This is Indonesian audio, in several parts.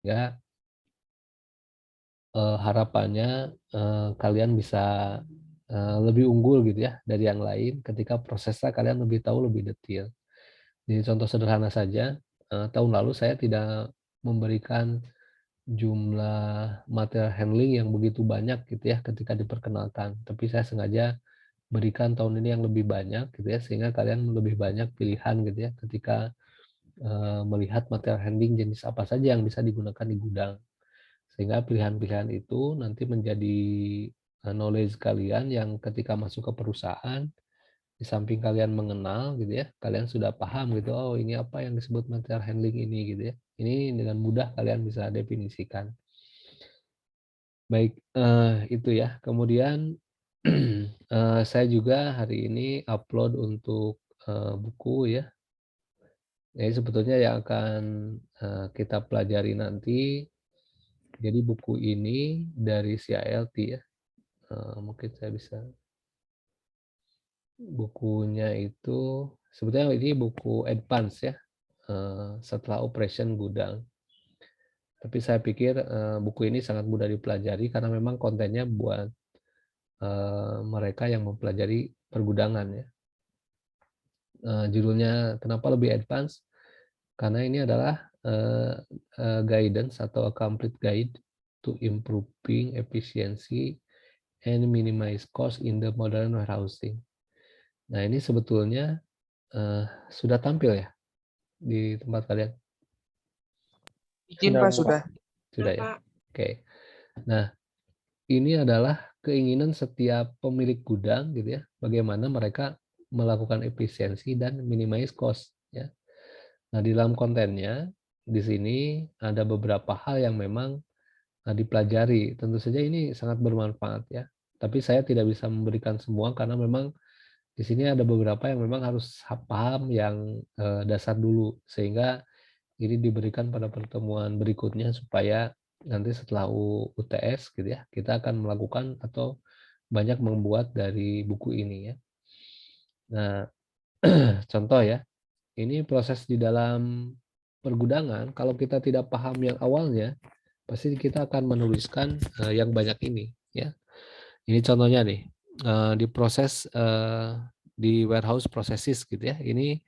sehingga harapannya kalian bisa lebih unggul gitu ya dari yang lain ketika prosesnya kalian lebih tahu lebih detail. Jadi contoh sederhana saja, tahun lalu saya tidak memberikan jumlah material handling yang begitu banyak gitu ya ketika diperkenalkan, tapi saya sengaja berikan tahun ini yang lebih banyak gitu ya, sehingga kalian lebih banyak pilihan gitu ya ketika melihat material handling jenis apa saja yang bisa digunakan di gudang. Sehingga pilihan-pilihan itu nanti menjadi knowledge kalian yang ketika masuk ke perusahaan, di samping kalian mengenal gitu ya, kalian sudah paham gitu, oh ini apa yang disebut material handling ini gitu ya. Ini dengan mudah kalian bisa definisikan. Baik, itu ya. Kemudian saya juga hari ini upload untuk buku ya. Jadi sebetulnya yang akan kita pelajari nanti, jadi buku ini dari CILT ya. Mungkin saya bisa, bukunya itu sebetulnya ini buku advance ya, setelah operation gudang. Tapi saya pikir buku ini sangat mudah dipelajari karena memang kontennya buat mereka yang mempelajari pergudangan ya. Judulnya kenapa lebih advance? Karena ini adalah guidance atau a complete guide to improving efficiency and minimize cost in the modern warehousing. Nah ini sebetulnya sudah tampil ya di tempat kalian? Izin Pak, sudah. Sudah ya? Oke. Nah ini adalah keinginan setiap pemilik gudang gitu ya, bagaimana mereka melakukan efisiensi dan minimize cost ya. Nah, di dalam kontennya di sini ada beberapa hal yang memang dipelajari. Tentu saja ini sangat bermanfaat ya. Tapi saya tidak bisa memberikan semua karena memang di sini ada beberapa yang memang harus paham yang dasar dulu, sehingga ini diberikan pada pertemuan berikutnya supaya nanti setelah UTS gitu ya, kita akan melakukan atau banyak membuat dari buku ini ya. Nah, contoh ya, ini proses di dalam pergudangan, kalau kita tidak paham yang awalnya, pasti kita akan menuliskan yang banyak ini ya. Ini contohnya nih, di proses di warehouse processes gitu ya. Ini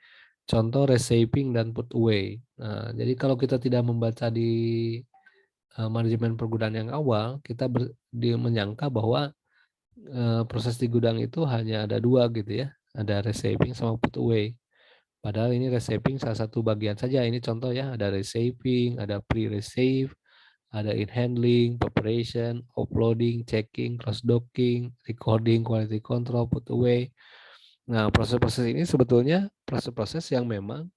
contoh reshaping dan put away. Nah, jadi kalau kita tidak membaca di manajemen pergudangan yang awal, kita menyangka bahwa proses di gudang itu hanya ada dua gitu ya, ada reshaping sama put away. Padahal ini reshaping salah satu bagian saja. Ini contoh ya, ada reshaping, ada pre-reshape, ada in handling, preparation, uploading, checking, cross docking, recording, quality control, put away. Nah, proses-proses ini sebetulnya proses-proses yang memang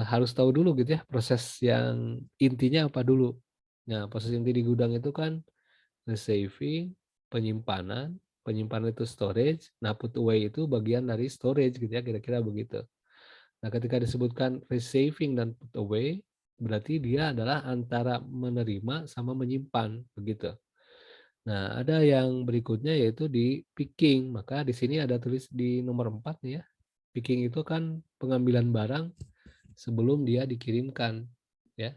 harus tahu dulu gitu ya, proses yang intinya apa dulu. Nah, proses inti di gudang itu kan receiving, penyimpanan, penyimpanan itu storage, nah put away itu bagian dari storage gitu ya, kira-kira begitu. Nah, ketika disebutkan receiving dan put away, berarti dia adalah antara menerima sama menyimpan, begitu. Nah, ada yang berikutnya yaitu di picking, maka di sini ada tulis di nomor 4 nih ya. Picking itu kan pengambilan barang sebelum dia dikirimkan, ya.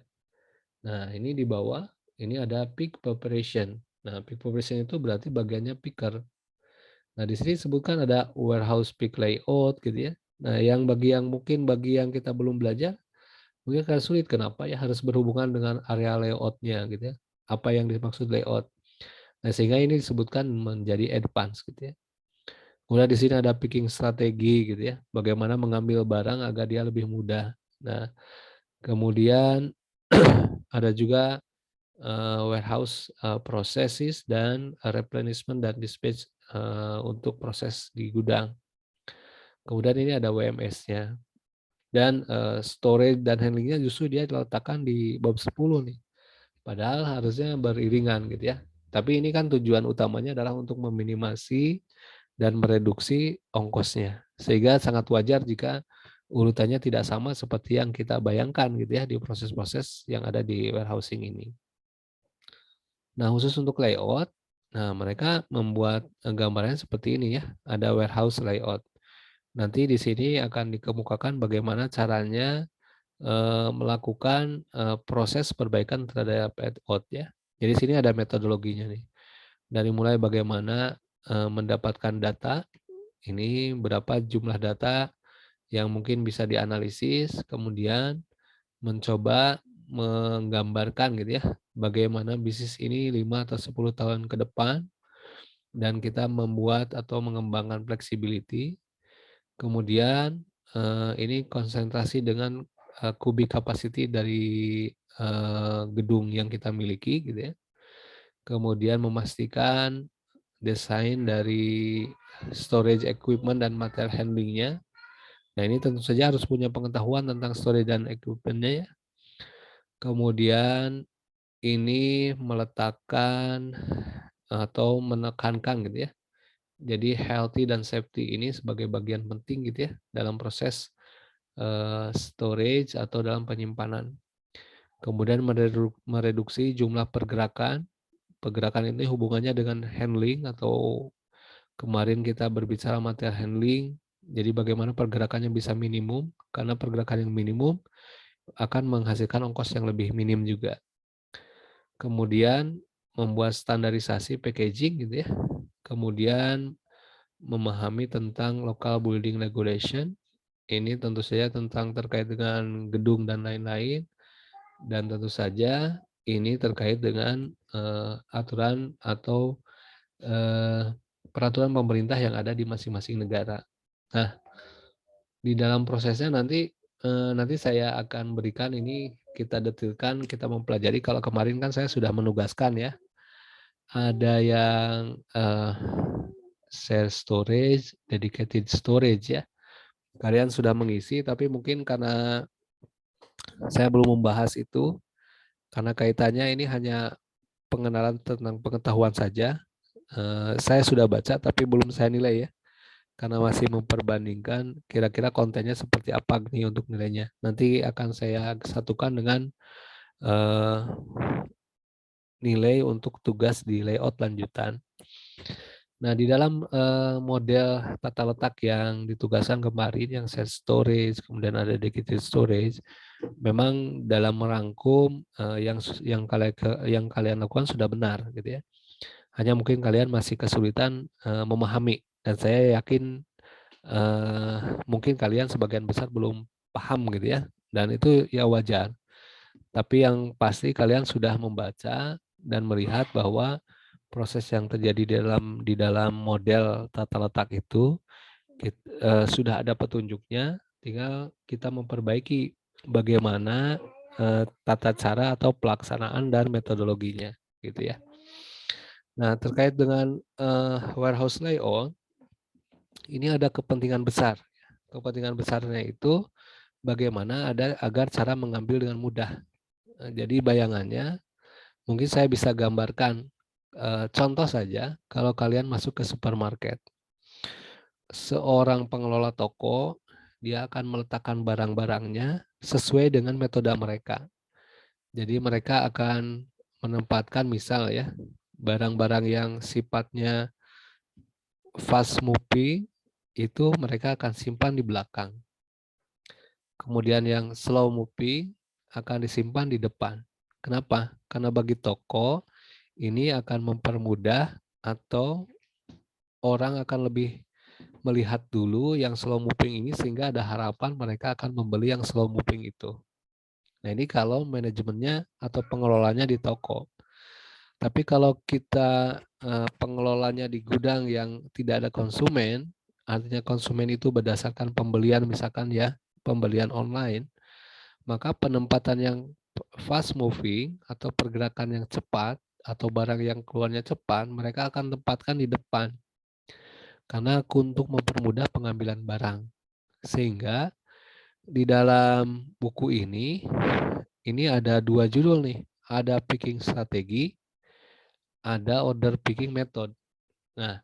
Nah, ini di bawah, ini ada pick preparation. Nah, pick preparation itu berarti bagiannya picker. Nah, di sini disebutkan ada warehouse pick layout gitu ya. Nah, bagi yang kita belum belajar, mungkin akan sulit. Kenapa ya harus berhubungan dengan area layout-nya gitu ya. Apa yang dimaksud layout. Nah, sehingga ini disebutkan menjadi advance gitu ya. Kemudian di sini ada picking strategi gitu ya. Bagaimana mengambil barang agar dia lebih mudah. Nah, kemudian ada juga warehouse processes dan replenishment dan dispatch untuk proses di gudang. Kemudian ini ada WMS-nya. Dan storage dan handlingnya justru dia diletakkan di bab 10 nih. Padahal harusnya beriringan gitu ya. Tapi ini kan tujuan utamanya adalah untuk meminimasi dan mereduksi ongkosnya. Sehingga sangat wajar jika urutannya tidak sama seperti yang kita bayangkan gitu ya di proses-proses yang ada di warehousing ini. Nah, khusus untuk layout, nah mereka membuat gambarnya seperti ini ya. Ada warehouse layout. Nanti di sini akan dikemukakan bagaimana caranya melakukan proses perbaikan terhadap layout ya. Jadi sini ada metodologinya nih. Dari mulai bagaimana mendapatkan data, ini berapa jumlah data yang mungkin bisa dianalisis, kemudian mencoba menggambarkan gitu ya, bagaimana bisnis ini 5 atau 10 tahun ke depan, dan kita membuat atau mengembangkan flexibility. Kemudian ini konsentrasi dengan kubik capacity dari gedung yang kita miliki gitu ya. Kemudian memastikan desain dari storage equipment dan material handlingnya. Nah ini tentu saja harus punya pengetahuan tentang storage dan equipmentnya ya. Kemudian ini meletakkan atau menekankan gitu ya. Jadi healthy dan safety ini sebagai bagian penting gitu ya dalam proses storage atau dalam penyimpanan. Kemudian mereduksi jumlah pergerakan. Pergerakan ini hubungannya dengan handling atau kemarin kita berbicara material handling. Jadi bagaimana pergerakannya bisa minimum, karena pergerakan yang minimum akan menghasilkan ongkos yang lebih minim juga. Kemudian membuat standarisasi packaging gitu ya. Kemudian memahami tentang local building regulation. Ini tentu saja tentang terkait dengan gedung dan lain-lain. Dan tentu saja ini terkait dengan aturan atau peraturan pemerintah yang ada di masing-masing negara. Nah, di dalam prosesnya nanti saya akan berikan ini, kita detilkan, kita mempelajari. Kalau kemarin kan saya sudah menugaskan ya, ada yang share storage, dedicated storage ya. Kalian sudah mengisi, tapi mungkin karena saya belum membahas itu, karena kaitannya ini hanya pengenalan tentang pengetahuan saja. Saya sudah baca tapi belum saya nilai ya, karena masih memperbandingkan kira-kira kontennya seperti apa nih untuk nilainya. Nanti akan saya satukan dengan nilai untuk tugas di layout lanjutan. Nah, di dalam model tata letak yang ditugaskan kemarin, yang set storage, kemudian ada dedicated storage, memang dalam merangkum yang kalian lakukan sudah benar, gitu ya. Hanya mungkin kalian masih kesulitan memahami, dan saya yakin mungkin kalian sebagian besar belum paham, gitu ya. Dan itu ya wajar. Tapi yang pasti kalian sudah membaca dan melihat bahwa proses yang terjadi di dalam model tata letak itu sudah ada petunjuknya, tinggal kita memperbaiki bagaimana tata cara atau pelaksanaan dan metodologinya, gitu ya. Nah, terkait dengan warehouse layout, ini ada kepentingan besar. Kepentingan besarnya itu bagaimana agar cara mengambil dengan mudah. Jadi bayangannya, mungkin saya bisa gambarkan contoh saja, kalau kalian masuk ke supermarket, seorang pengelola toko, dia akan meletakkan barang-barangnya sesuai dengan metode mereka. Jadi mereka akan menempatkan misal ya, barang-barang yang sifatnya fast moving, itu mereka akan simpan di belakang. Kemudian yang slow moving akan disimpan di depan. Kenapa? Karena bagi toko, ini akan mempermudah atau orang akan lebih melihat dulu yang slow moving ini sehingga ada harapan mereka akan membeli yang slow moving itu. Nah ini kalau manajemennya atau pengelolanya di toko. Tapi kalau kita pengelolanya di gudang yang tidak ada konsumen, artinya konsumen itu berdasarkan pembelian misalkan ya, pembelian online, maka penempatan yang fast moving atau pergerakan yang cepat atau barang yang keluarnya cepat, mereka akan tempatkan di depan. Karena untuk mempermudah pengambilan barang. Sehingga di dalam buku ini ada 2 judul nih. Ada picking strategi, ada order picking method. Nah,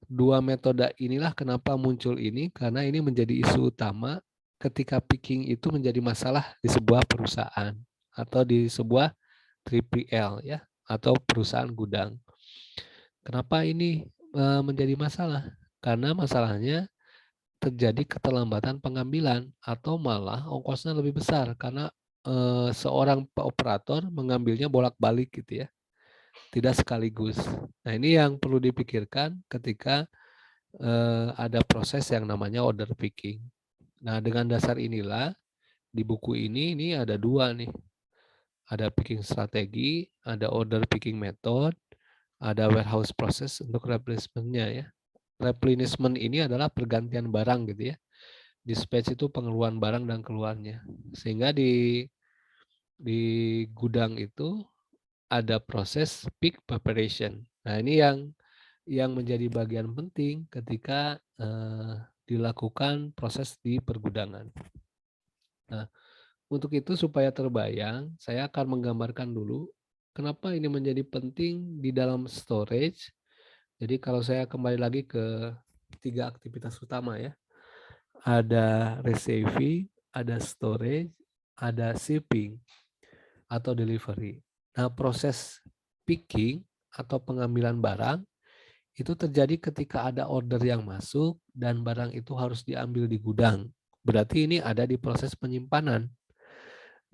2 metode inilah kenapa muncul ini, karena ini menjadi isu utama ketika picking itu menjadi masalah di sebuah perusahaan atau di sebuah 3PL ya, atau perusahaan gudang. Kenapa ini menjadi masalah? Karena masalahnya terjadi keterlambatan pengambilan atau malah ongkosnya lebih besar karena seorang operator mengambilnya bolak-balik gitu ya, tidak sekaligus. Nah, ini yang perlu dipikirkan ketika ada proses yang namanya order picking. Nah, dengan dasar inilah di buku ini ada 2 nih. Ada picking strategi, ada order picking method, ada warehouse process untuk replenishment-nya ya. Replenishment ini adalah pergantian barang gitu ya. Dispatch itu pengeluaran barang dan keluarnya. Sehingga di gudang itu ada proses peak preparation. Nah, ini yang menjadi bagian penting ketika dilakukan proses di pergudangan. Nah, untuk itu supaya terbayang, saya akan menggambarkan dulu kenapa ini menjadi penting di dalam storage. Jadi kalau saya kembali lagi ke 3 aktivitas utama ya. Ada receiving, ada storage, ada shipping atau delivery. Nah, proses picking atau pengambilan barang itu terjadi ketika ada order yang masuk dan barang itu harus diambil di gudang. Berarti ini ada di proses penyimpanan.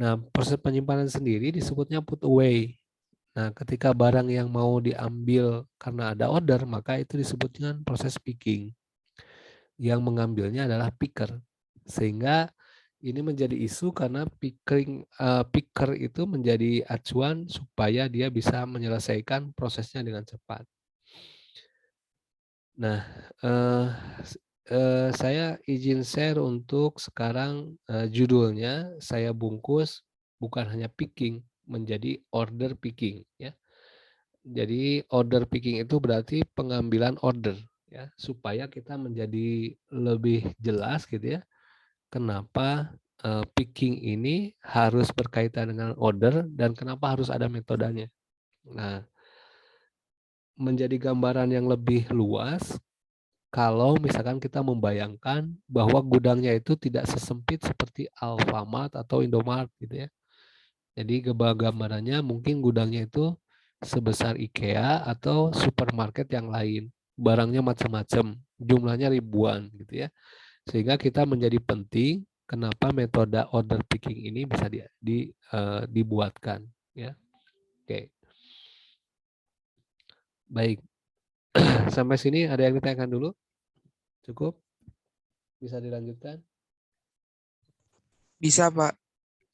Nah, proses penyimpanan sendiri disebutnya put away. Nah, ketika barang yang mau diambil karena ada order, maka itu disebut dengan proses picking. Yang mengambilnya adalah picker. Sehingga ini menjadi isu karena picker itu menjadi acuan supaya dia bisa menyelesaikan prosesnya dengan cepat. Nah, saya izin share untuk sekarang judulnya saya bungkus bukan hanya picking menjadi order picking ya. Jadi order picking itu berarti pengambilan order ya supaya kita menjadi lebih jelas gitu ya. Kenapa picking ini harus berkaitan dengan order dan kenapa harus ada metodenya. Nah, menjadi gambaran yang lebih luas kalau misalkan kita membayangkan bahwa gudangnya itu tidak sesempit seperti Alfamart atau Indomart gitu ya. Jadi gambarannya mungkin gudangnya itu sebesar IKEA atau supermarket yang lain. Barangnya macam-macam, jumlahnya ribuan gitu ya. Sehingga kita menjadi penting kenapa metode order picking ini bisa dibuatkan ya. Oke. Baik. Sampai sini ada yang ditanyakan dulu? Cukup? Bisa dilanjutkan? Bisa, Pak.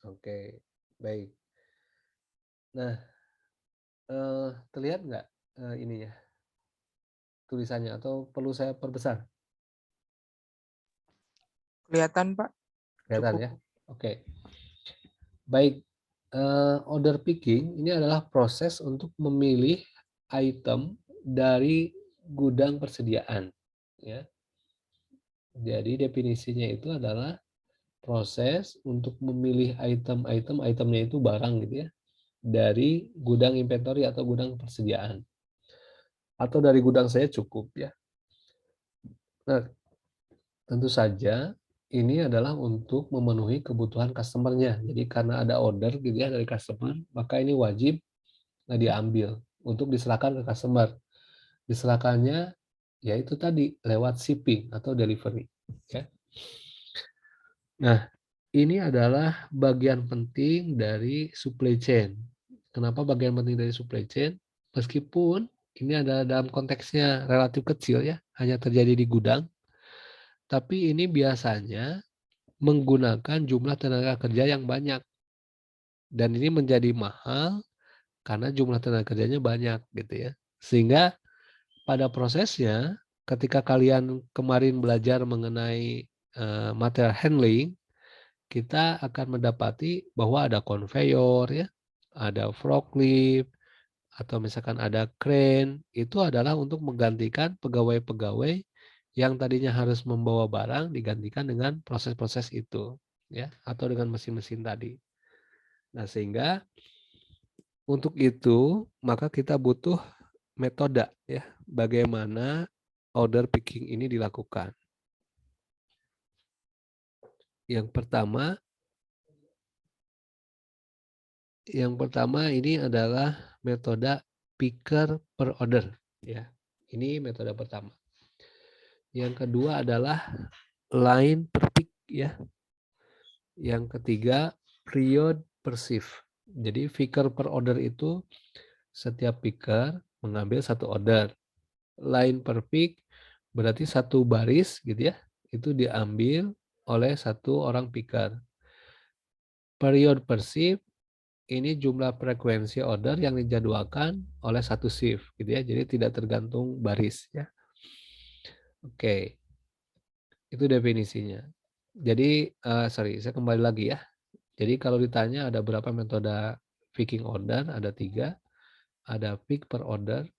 Oke, baik. Nah, terlihat nggak ininya tulisannya atau perlu saya perbesar? Kelihatan, Pak. Kelihatan Cukup. ya? Oke. Baik, order picking ini adalah proses untuk memilih item dari gudang persediaan. Ya. Jadi definisinya itu adalah proses untuk memilih itemnya itu barang gitu ya, dari gudang inventory atau gudang persediaan. Atau dari gudang saya cukup ya. Nah, tentu saja ini adalah untuk memenuhi kebutuhan customer-nya. Jadi karena ada order gitu ya dari customer, maka ini wajib diambil untuk diserahkan ke customer. Diserahkannya ya itu tadi lewat shipping atau delivery. Ya. Nah, ini adalah bagian penting dari supply chain. Kenapa bagian penting dari supply chain? Meskipun ini adalah dalam konteksnya relatif kecil ya, hanya terjadi di gudang, tapi ini biasanya menggunakan jumlah tenaga kerja yang banyak. Dan ini menjadi mahal karena jumlah tenaga kerjanya banyak gitu ya. Sehingga pada prosesnya ketika kalian kemarin belajar mengenai material handling, kita akan mendapati bahwa ada konveyor ya, ada forklift atau misalkan ada crane, itu adalah untuk menggantikan pegawai-pegawai yang tadinya harus membawa barang digantikan dengan proses-proses itu ya atau dengan mesin-mesin tadi. Nah, sehingga untuk itu maka kita butuh metode ya bagaimana order picking ini dilakukan. Yang pertama ini adalah metode picker per order ya. Ini metode pertama. Yang kedua adalah line per peak ya. Yang ketiga, period per shift. Jadi picker per order itu setiap picker mengambil satu order. Line per peak berarti satu baris gitu ya, itu diambil oleh satu orang picker. Period per shift ini jumlah frekuensi order yang dijadwalkan oleh satu shift gitu ya. Jadi tidak tergantung baris ya. Oke, itu definisinya. Jadi saya kembali lagi ya. Jadi kalau ditanya ada berapa metode picking order, ada 3. Ada pick per order,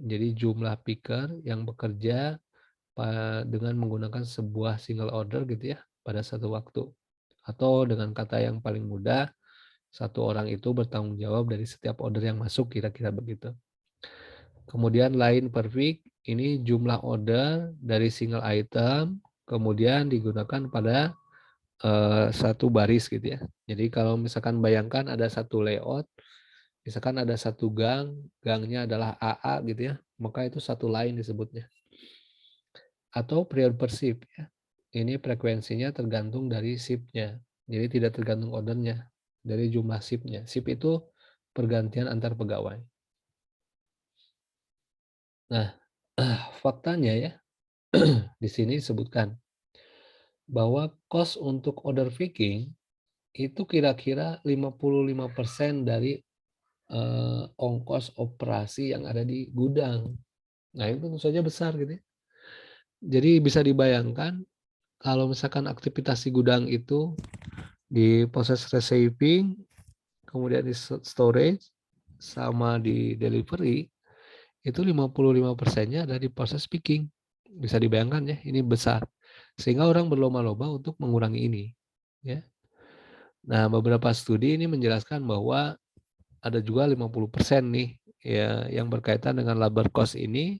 jadi jumlah picker yang bekerja dengan menggunakan sebuah single order gitu ya pada satu waktu. Atau dengan kata yang paling mudah, satu orang itu bertanggung jawab dari setiap order yang masuk, kira-kira begitu. Kemudian line per pick, ini jumlah order dari single item, kemudian digunakan pada satu baris gitu ya. Jadi kalau misalkan bayangkan ada satu layout, misalkan ada satu gang, gangnya adalah AA gitu ya, maka itu satu line disebutnya. Atau period per shift ya. Ini frekuensinya tergantung dari shift-nya. Jadi tidak tergantung ordernya, dari jumlah shift-nya. Shift itu pergantian antar pegawai. Nah, faktanya ya, di sini disebutkan bahwa cost untuk order picking itu kira-kira 55% dari ongkos operasi yang ada di gudang. Nah, itu tentu saja besar gitu ya. Jadi bisa dibayangkan kalau misalkan aktivitas di gudang itu di proses receiving, kemudian di storage, sama di delivery, itu 55%-nya ada di proses picking. Bisa dibayangkan ya, ini besar. Sehingga orang berlomba-lomba untuk mengurangi ini. Ya. Nah, beberapa studi ini menjelaskan bahwa ada juga 50% nih ya yang berkaitan dengan labor cost ini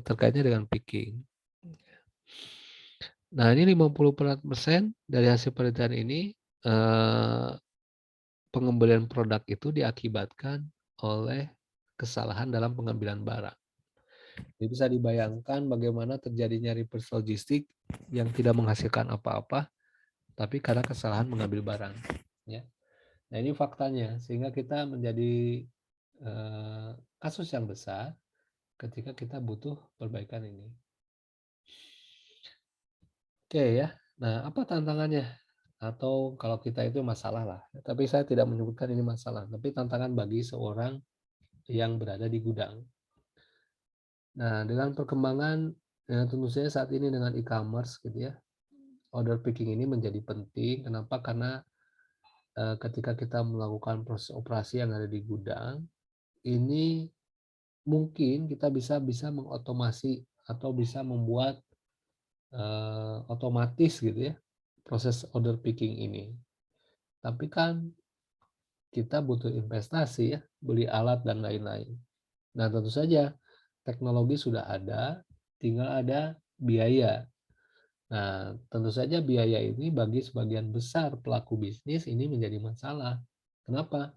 terkaitnya dengan picking. Nah, ini 50% dari hasil penelitian ini pengembalian produk itu diakibatkan oleh kesalahan dalam pengambilan barang. Jadi bisa dibayangkan bagaimana terjadinya reverse logistik yang tidak menghasilkan apa-apa, tapi karena kesalahan mengambil barang. Ya. Nah, ini faktanya, sehingga kita menjadi kasus yang besar ketika kita butuh perbaikan ini. Oke ya, nah apa tantangannya? Atau kalau kita itu masalah lah, tapi saya tidak menyebutkan ini masalah, tapi tantangan bagi seorang yang berada di gudang. Nah, dengan perkembangan tentu saja saat ini dengan e-commerce gitu ya, order picking ini menjadi penting. Kenapa? Karena ketika kita melakukan proses operasi yang ada di gudang, ini mungkin kita bisa mengotomasi atau bisa membuat otomatis gitu ya proses order picking ini. Tapi kan kita butuh investasi ya, beli alat dan lain-lain. Nah, tentu saja teknologi sudah ada, tinggal ada biaya. Nah, tentu saja biaya ini bagi sebagian besar pelaku bisnis ini menjadi masalah. Kenapa?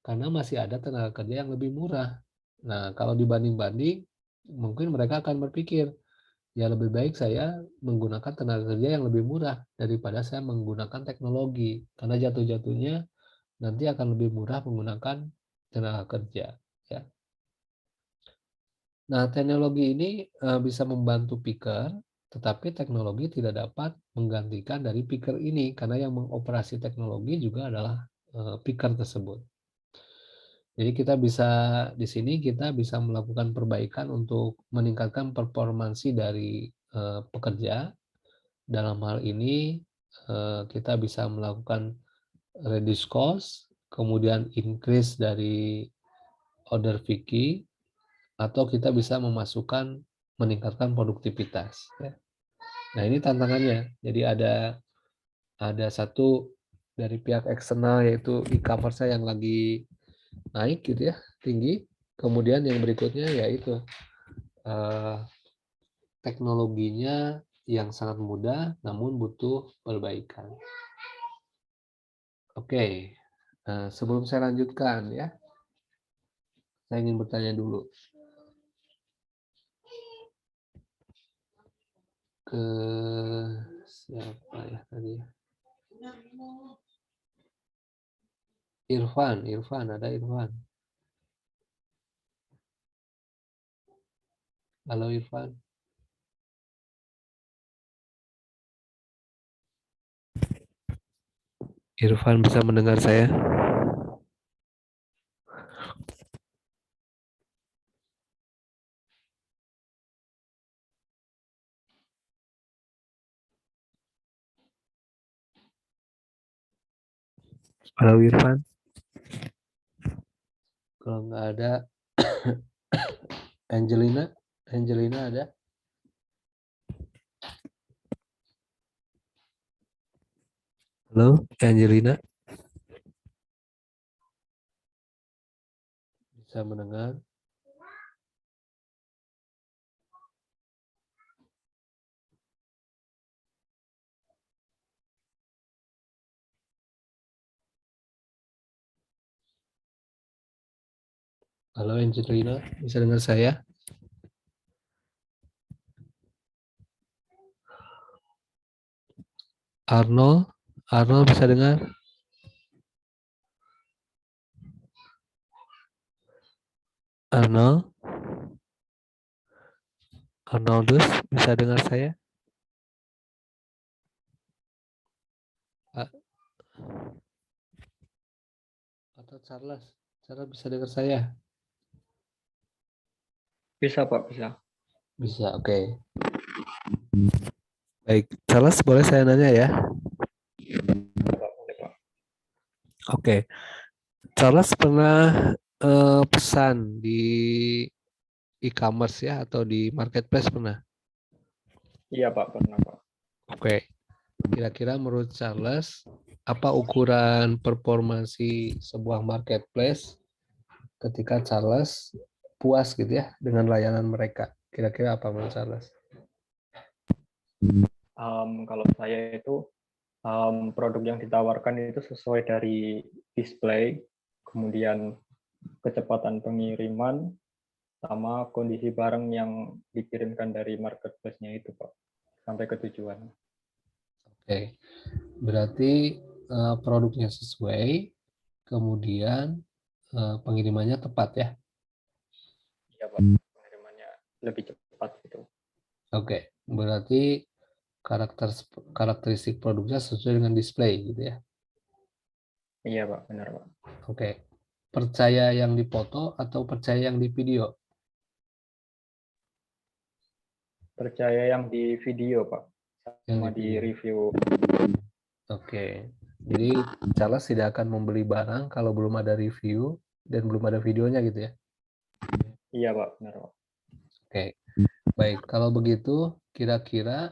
Karena masih ada tenaga kerja yang lebih murah. Nah, kalau dibanding-banding, mungkin mereka akan berpikir, ya lebih baik saya menggunakan tenaga kerja yang lebih murah daripada saya menggunakan teknologi. Karena jatuh-jatuhnya nanti akan lebih murah menggunakan tenaga kerja. Ya. Nah, teknologi ini bisa membantu picker, tetapi teknologi tidak dapat menggantikan dari picker ini karena yang mengoperasi teknologi juga adalah picker tersebut. Jadi kita bisa di sini kita bisa melakukan perbaikan untuk meningkatkan performansi dari pekerja. Dalam hal ini kita bisa melakukan reduce cost, kemudian increase dari order picking, atau kita bisa meningkatkan produktivitas. Ya. Nah, ini tantangannya. Jadi ada satu dari pihak eksternal yaitu e-commerce yang lagi naik gitu ya, tinggi. Kemudian yang berikutnya yaitu teknologinya yang sangat mudah namun butuh perbaikan. Oke, sebelum saya lanjutkan ya, saya ingin bertanya dulu. ke siapa ya tadi? Irfan, ada Irfan. Halo Irfan. Irfan bisa mendengar saya? Halo Irfan. Kalau nggak ada Angelina ada? Halo Angelina, bisa mendengar? Halo Angelina, bisa dengar saya? Arnold bisa dengar? Arnoldus bisa dengar saya? Atau Charles bisa dengar saya? Bisa Pak, bisa. Bisa, oke. Baik, Charles boleh saya nanya ya? Boleh, Pak. Oke, Charles pernah pesan di e-commerce ya atau di marketplace pernah? Iya Pak, pernah Pak. Oke, kira-kira menurut Charles apa ukuran performansi sebuah marketplace ketika Charles puas gitu ya dengan layanan mereka? Kira-kira apa menurut Charles? Kalau saya itu produk yang ditawarkan itu sesuai dari display, kemudian kecepatan pengiriman, sama kondisi barang yang dikirimkan dari marketplace-nya itu Pak, sampai ke tujuan. Oke, berarti produknya sesuai, kemudian pengirimannya tepat ya. Iya Pak, pengirimannya lebih cepat gitu. Oke, berarti karakteristik produknya sesuai dengan display gitu ya. Iya Pak, benar Pak. Oke, percaya yang dipoto atau percaya yang di video? Percaya yang di video Pak, Yang sama di di video. review. Oke, jadi Charles tidak akan membeli barang kalau belum ada review dan belum ada videonya gitu ya. Iya Pak, benar Pak. Oke, baik. Kalau begitu, kira-kira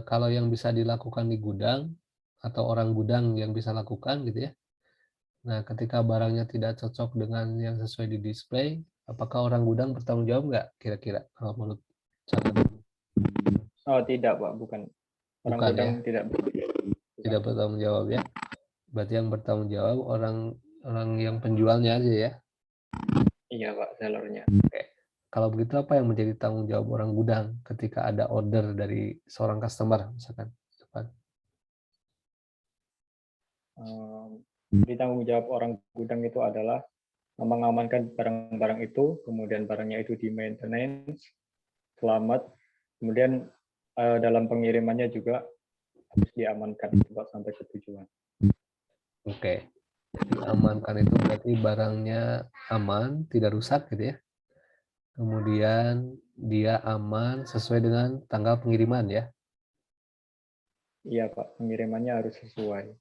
kalau yang bisa dilakukan di gudang atau orang gudang yang bisa lakukan gitu ya. Nah, ketika barangnya tidak cocok dengan yang sesuai di display, apakah orang gudang bertanggung jawab nggak kira-kira kalau menurut Charles? Oh tidak Pak, bukan. Orang Bukan gudang ya, tidak tidak bukan. bertanggung jawab ya. Berarti yang bertanggung jawab orang yang penjualnya aja ya. Iya Pak, sellernya. Oke. Kalau begitu apa yang menjadi tanggung jawab orang gudang ketika ada order dari seorang customer misalkan? Jadi tanggung jawab orang gudang itu adalah mengamankan barang-barang itu, kemudian barangnya itu di maintenance, selamat, kemudian dalam pengirimannya juga harus diamankan sampai ke tujuan. Oke. Jadi amankan itu berarti barangnya aman, tidak rusak gitu ya. Kemudian dia aman sesuai dengan tanggal pengiriman ya. Iya Pak, pengirimannya harus sesuai.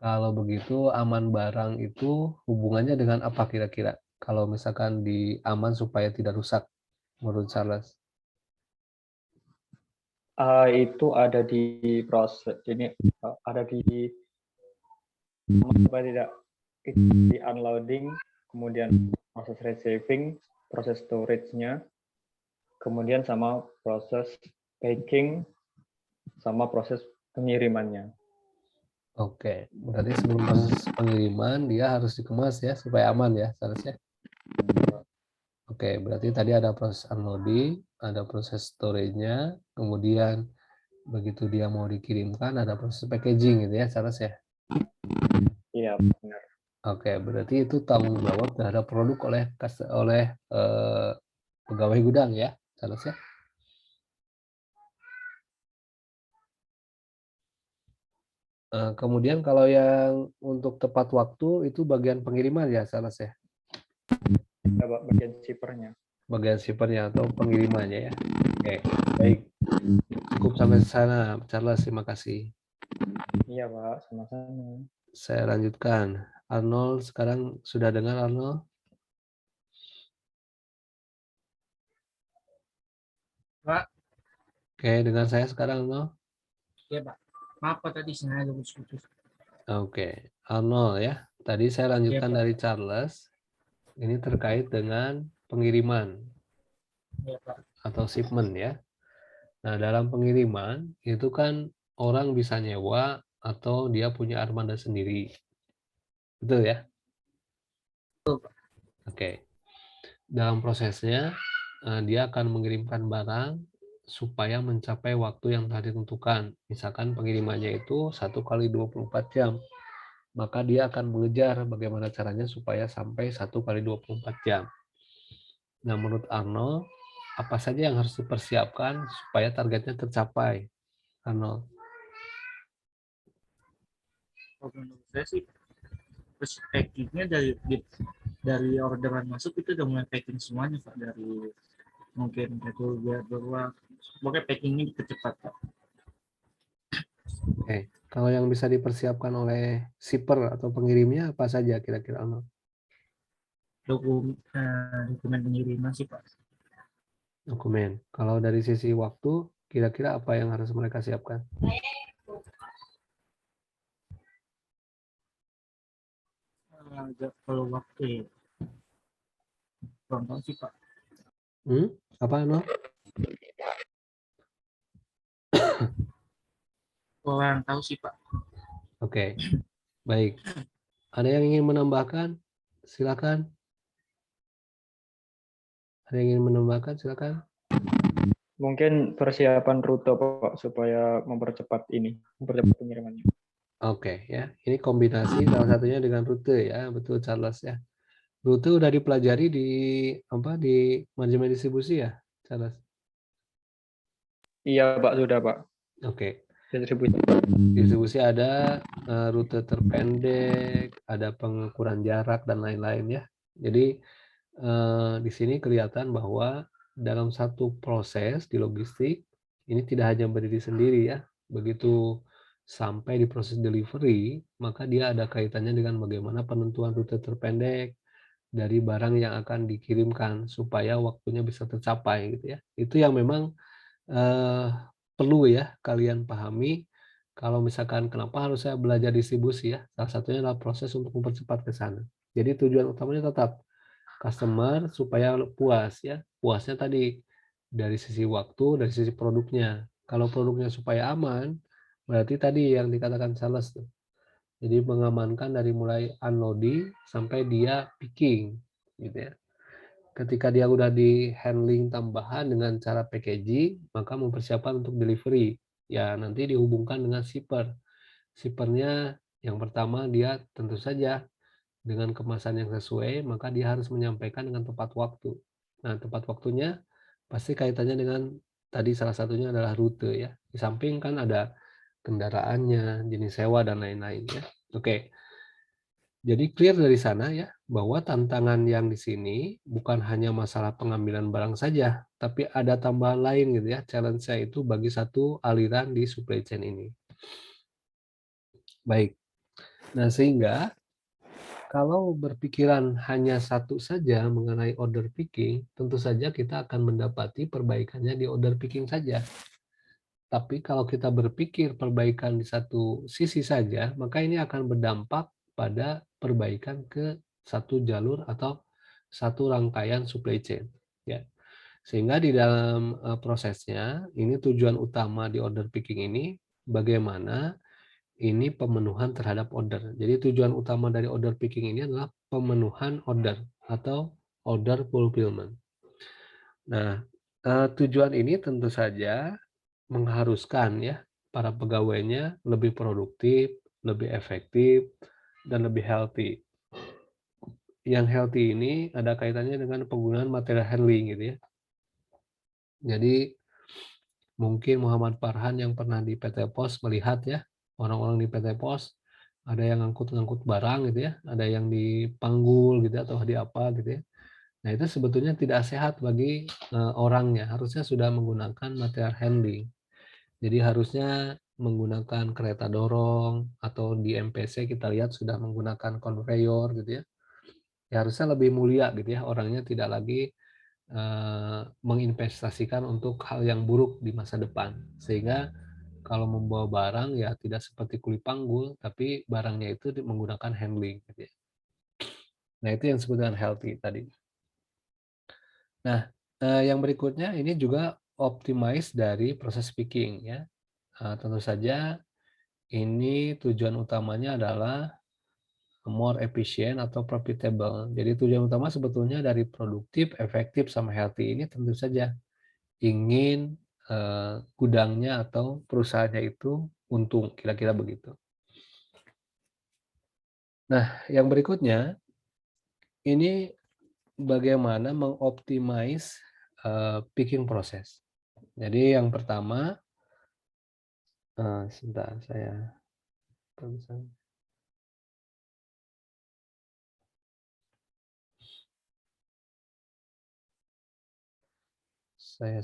Kalau begitu aman barang itu hubungannya dengan apa kira-kira? Kalau misalkan di aman supaya tidak rusak menurut Charles. Itu ada di proses, jadi ada di apa tidak di unloading, kemudian proses receiving, proses storage-nya, kemudian sama proses packing, sama proses pengirimannya. Oke, berarti sebelum proses pengiriman dia harus dikemas ya supaya aman ya seharusnya. Oke. Oke, berarti tadi ada proses unloading, ada proses storage-nya, kemudian begitu dia mau dikirimkan ada proses packaging gitu ya, Charles ya? Iya, benar. Oke, berarti itu tanggung jawab terhadap produk oleh pegawai gudang ya, Charles ya? Kemudian kalau yang untuk tepat waktu itu bagian pengiriman ya, Charles ya? Ya, Pak, bagian shippernya. Bagian shippernya atau pengirimannya ya. Oke, baik. Cukup sampai sana, Charles. Terima kasih. Iya, Pak, sama-sama. Saya lanjutkan. Arnold sekarang sudah dengar, Arnold? Pak. Oke, dengar saya sekarang, Arnold? Iya, Pak. Maaf, Pak, tadi sengaja putus-putus. Oke, Arnold ya. Tadi saya lanjutkan Pak. dari Charles. Ini terkait dengan pengiriman Iya, Pak. atau shipment ya. Nah, dalam pengiriman itu kan orang bisa nyewa atau dia punya armada sendiri. Betul ya? Betul, Pak. Oke. Dalam prosesnya, dia akan mengirimkan barang supaya mencapai waktu yang telah ditentukan. Misalkan pengirimannya itu 1 kali 24 jam. Maka dia akan mengejar bagaimana caranya supaya sampai 1 kali 24 jam. Nah, menurut Arnold, apa saja yang harus dipersiapkan supaya targetnya tercapai, Arnold? Kalau menurut saya sih, terus packingnya dari orderan masuk itu udah mulai packing semuanya, Pak. Dari mungkin itu biar bahwa pokoknya packingnya dipercepat, Pak. Oke, kalau yang bisa dipersiapkan oleh shipper atau pengirimnya apa saja kira-kira, Arnold? Dokumen pengiriman sih, Pak. Dokumen. Kalau dari sisi waktu, kira-kira apa yang harus mereka siapkan? Kalau waktu kurang tahu sih, Pak. Apa, Arnold? Kurang tahu sih, Pak. Oke, baik. Ada yang ingin menambahkan? Silakan. Ada yang ingin menambahkan? Silakan. Mungkin persiapan rute, Pak, supaya mempercepat pengirimannya. Oke, ya. Ini kombinasi salah satunya dengan rute ya, betul Charles ya. Rute udah dipelajari di manajemen distribusi ya, Charles? Iya, Pak, sudah, Pak. Oke. Distribusi. Distribusi ada rute terpendek, ada pengukuran jarak dan lain-lain ya. Jadi di sini kelihatan bahwa dalam satu proses di logistik ini tidak hanya berdiri sendiri ya. Begitu sampai di proses delivery, maka dia ada kaitannya dengan bagaimana penentuan rute terpendek dari barang yang akan dikirimkan supaya waktunya bisa tercapai gitu ya. Itu yang memang perlu ya kalian pahami. Kalau misalkan kenapa harus saya belajar distribusi ya, salah satunya adalah proses untuk mempercepat ke sana. Jadi tujuan utamanya tetap customer supaya puas ya. Puasnya tadi dari sisi waktu, dari sisi produknya. Kalau produknya supaya aman, berarti tadi yang dikatakan sales tuh. Jadi mengamankan dari mulai unloading sampai dia picking gitu ya. Ketika dia udah di handling tambahan dengan cara packaging, maka mempersiapkan untuk delivery. Ya, nanti dihubungkan dengan shipper. Shippernya yang pertama dia tentu saja dengan kemasan yang sesuai, maka dia harus menyampaikan dengan tepat waktu. Nah, tepat waktunya pasti kaitannya dengan tadi salah satunya adalah rute ya. Di samping kan ada kendaraannya, jenis sewa dan lain-lain ya. Oke. Jadi clear dari sana ya, bahwa tantangan yang di sini bukan hanya masalah pengambilan barang saja, tapi ada tambahan lain gitu ya, challenge-nya itu bagi satu aliran di supply chain ini. Baik. Nah, sehingga kalau berpikiran hanya satu saja mengenai order picking, tentu saja kita akan mendapati perbaikannya di order picking saja. Tapi kalau kita berpikir perbaikan di satu sisi saja, maka ini akan berdampak pada perbaikan ke satu jalur atau satu rangkaian supply chain. Ya. Sehingga di dalam prosesnya, ini tujuan utama di order picking ini, bagaimana ini pemenuhan terhadap order. Jadi tujuan utama dari order picking ini adalah pemenuhan order atau order fulfillment. Nah, tujuan ini tentu saja mengharuskan ya para pegawainya lebih produktif, lebih efektif, dan lebih healthy. Yang healthy ini ada kaitannya dengan penggunaan material handling gitu ya. Jadi mungkin Muhammad Farhan yang pernah di PT Pos melihat ya, orang-orang di PT Pos ada yang ngangkut-ngangkut barang gitu ya, ada yang dipanggul gitu atau di apa gitu ya. Nah, itu sebetulnya tidak sehat bagi orangnya, harusnya sudah menggunakan material handling. Jadi harusnya menggunakan kereta dorong atau di MPC kita lihat sudah menggunakan konveyor gitu ya. Ya harusnya lebih mulia gitu ya, orangnya tidak lagi menginvestasikan untuk hal yang buruk di masa depan. Sehingga kalau membawa barang ya tidak seperti kuli panggul, tapi barangnya itu menggunakan handling gitu ya. Nah, itu yang disebut dengan healthy tadi. Nah, yang berikutnya ini juga optimize dari proses picking ya. Tentu saja ini tujuan utamanya adalah more efficient atau profitable. Jadi tujuan utama sebetulnya dari produktif, efektif, sama healthy ini tentu saja ingin gudangnya atau perusahaannya itu untung, kira-kira begitu. Nah, yang berikutnya ini bagaimana mengoptimize picking proses. Jadi yang pertama, sebentar saya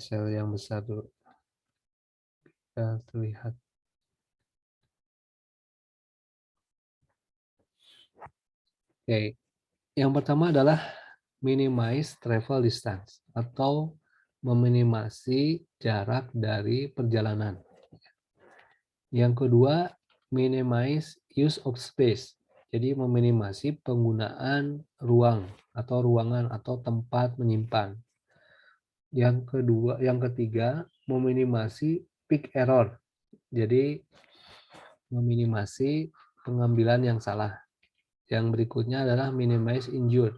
share yang besar dulu. Terlihat. Oke, yang pertama adalah minimize travel distance atau meminimasi jarak dari perjalanan. Yang kedua, minimize use of space. Jadi meminimasi penggunaan ruang atau ruangan atau tempat menyimpan. Yang ketiga, meminimasi peak error. Jadi meminimasi pengambilan yang salah. Yang berikutnya adalah minimize injury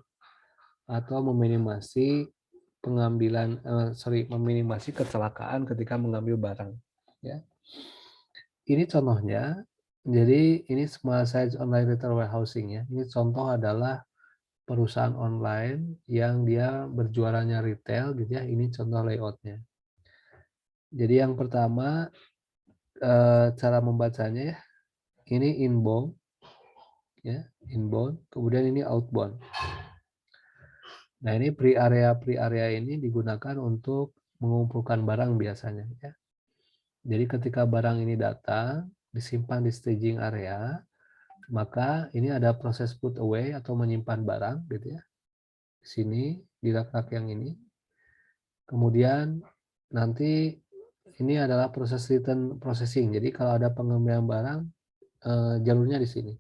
atau meminimasi meminimasi kecelakaan ketika mengambil barang. Ya. Ini contohnya. Jadi ini Small Size Online Retail Warehousing ya. Ini contoh adalah perusahaan online yang dia berjualannya retail gitu ya. Ini contoh layoutnya. Jadi yang pertama cara membacanya ya. Ini inbound ya, inbound. Kemudian ini outbound. Nah, ini pre-area ini digunakan untuk mengumpulkan barang biasanya ya. Jadi ketika barang ini datang, disimpan di staging area, maka ini ada proses put away atau menyimpan barang gitu ya. Di sini di rak-rak yang ini. Kemudian nanti ini adalah proses return processing. Jadi kalau ada pengambilan barang jalurnya di sini.